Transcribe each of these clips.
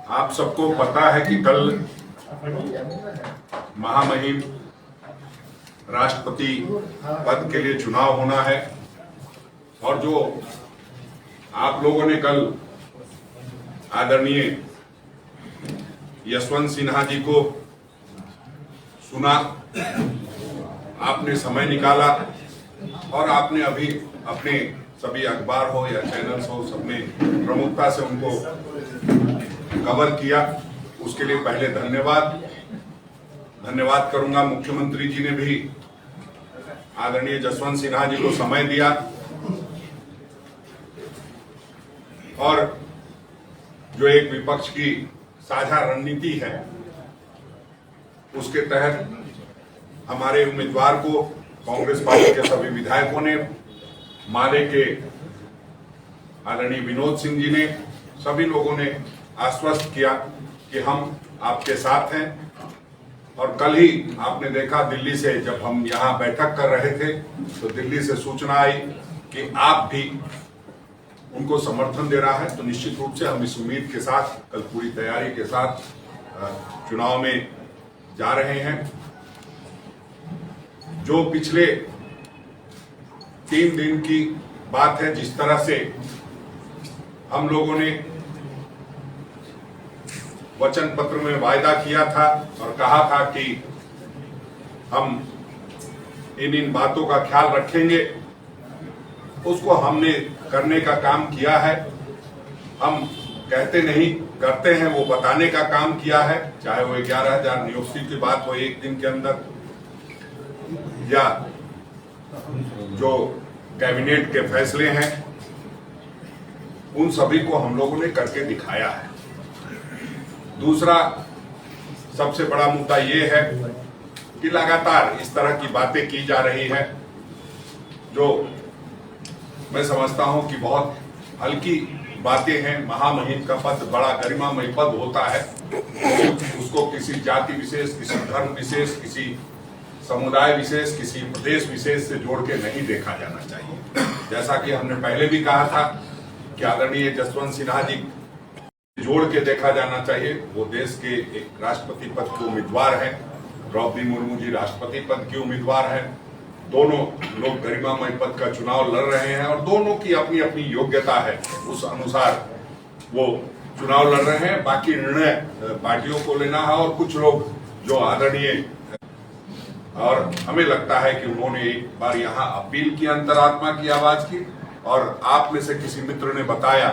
आप सबको पता है कि कल महामहिम राष्ट्रपति पद के लिए चुनाव होना है और जो आप लोगों ने कल आदरणीय यशवंत सिन्हा जी को सुना, आपने समय निकाला और आपने अभी अपने सभी अखबार हो या चैनल्स हो सब में प्रमुखता से उनको कवर किया, उसके लिए पहले धन्यवाद करूंगा। मुख्यमंत्री जी ने भी आदरणीय यशवंत सिन्हा जी को समय दिया और जो एक विपक्ष की साझा रणनीति है उसके तहत हमारे उम्मीदवार को कांग्रेस पार्टी के सभी विधायकों ने, माले के आदरणीय विनोद सिंह जी ने, सभी लोगों ने आश्वस्त किया कि हम आपके साथ हैं। और कल ही आपने देखा दिल्ली से जब हम यहाँ बैठक कर रहे थे तो दिल्ली से सूचना आई कि आप भी उनको समर्थन दे रहा है, तो निश्चित रूप से हम इस उम्मीद के साथ कल पूरी तैयारी के साथ चुनाव में जा रहे हैं। जो पिछले 3 दिन की बात है, जिस तरह से हम लोगों ने वचन पत्र में वायदा किया था और कहा था कि हम इन बातों का ख्याल रखेंगे, उसको हमने करने का काम किया है। हम कहते नहीं करते हैं, वो बताने का काम किया है, चाहे वो 11,000 नियुक्ति की बात हो एक दिन के अंदर या जो कैबिनेट के फैसले हैं, उन सभी को हम लोगों ने करके दिखाया है। दूसरा सबसे बड़ा मुद्दा ये है कि लगातार इस तरह की बातें की जा रही है जो मैं समझता हूं कि बहुत हल्की बातें हैं। महामहिम का पद बड़ा गरिमामय पद होता है, उसको किसी जाति विशेष, किसी धर्म विशेष, किसी समुदाय विशेष, किसी प्रदेश विशेष से जोड़ के नहीं देखा जाना चाहिए। जैसा कि हमने पहले भी कहा था कि आदरणीय यशवंत सिन्हा जी जोड़ के देखा जाना चाहिए। वो देश के एक राष्ट्रपति पद के उम्मीदवार हैं, द्रौपदी मुर्मू जी राष्ट्रपति पद के उम्मीदवार हैं। दोनों लोग गरिमामय पद का चुनाव लड़ रहे हैं और दोनों की अपनी अपनी योग्यता है, उस अनुसार वो चुनाव लड़ रहे हैं। बाकी निर्णय पार्टियों को लेना है और कुछ लोग जो आदरणीय, और हमें लगता है कि उन्होंने एक बार यहाँ अपील की, अंतरात्मा की आवाज की, और आप में से किसी मित्र ने बताया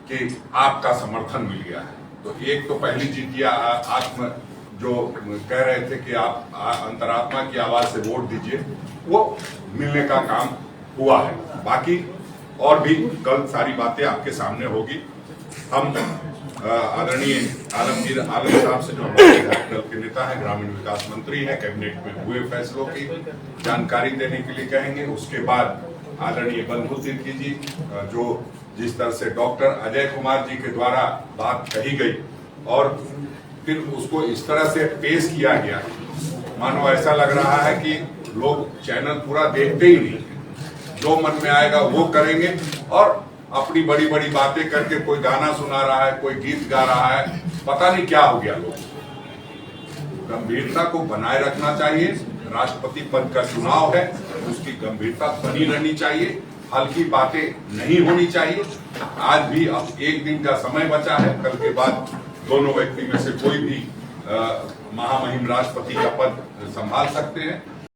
कि आपका समर्थन मिल गया है। तो एक तो पहली चीज आत्म जो कह रहे थे कि आप अंतरात्मा की आवाज से वोट दीजिए, वो मिलने का काम हुआ है। बाकी और भी कल सारी बातें आपके सामने होगी। हम आदरणीय आलमगीर आलम साहब से जो हमारे दल के नेता है, ग्रामीण विकास मंत्री है, कैबिनेट में हुए फैसलों की जानकारी देने के लिए कहेंगे। उसके बाद आदरणीय बंधु तिर्की जी, जो जिस तरह से डॉक्टर अजय कुमार जी के द्वारा बात कही गई और फिर उसको इस तरह से पेश किया गया, मानो ऐसा लग रहा है कि लोग चैनल पूरा देखते ही नहीं, जो मन में आएगा वो करेंगे और अपनी बड़ी बड़ी बातें करके कोई गाना सुना रहा है, कोई गीत गा रहा है, पता नहीं क्या हो गया। लोग गंभीरता को बनाए रखना चाहिए। राष्ट्रपति पद का चुनाव है, उसकी गंभीरता बनी रहनी चाहिए, हल्की बातें नहीं होनी चाहिए। आज भी अब एक दिन का समय बचा है, कल के बाद दोनों व्यक्ति में से कोई भी महामहिम राष्ट्रपति का पद संभाल सकते हैं।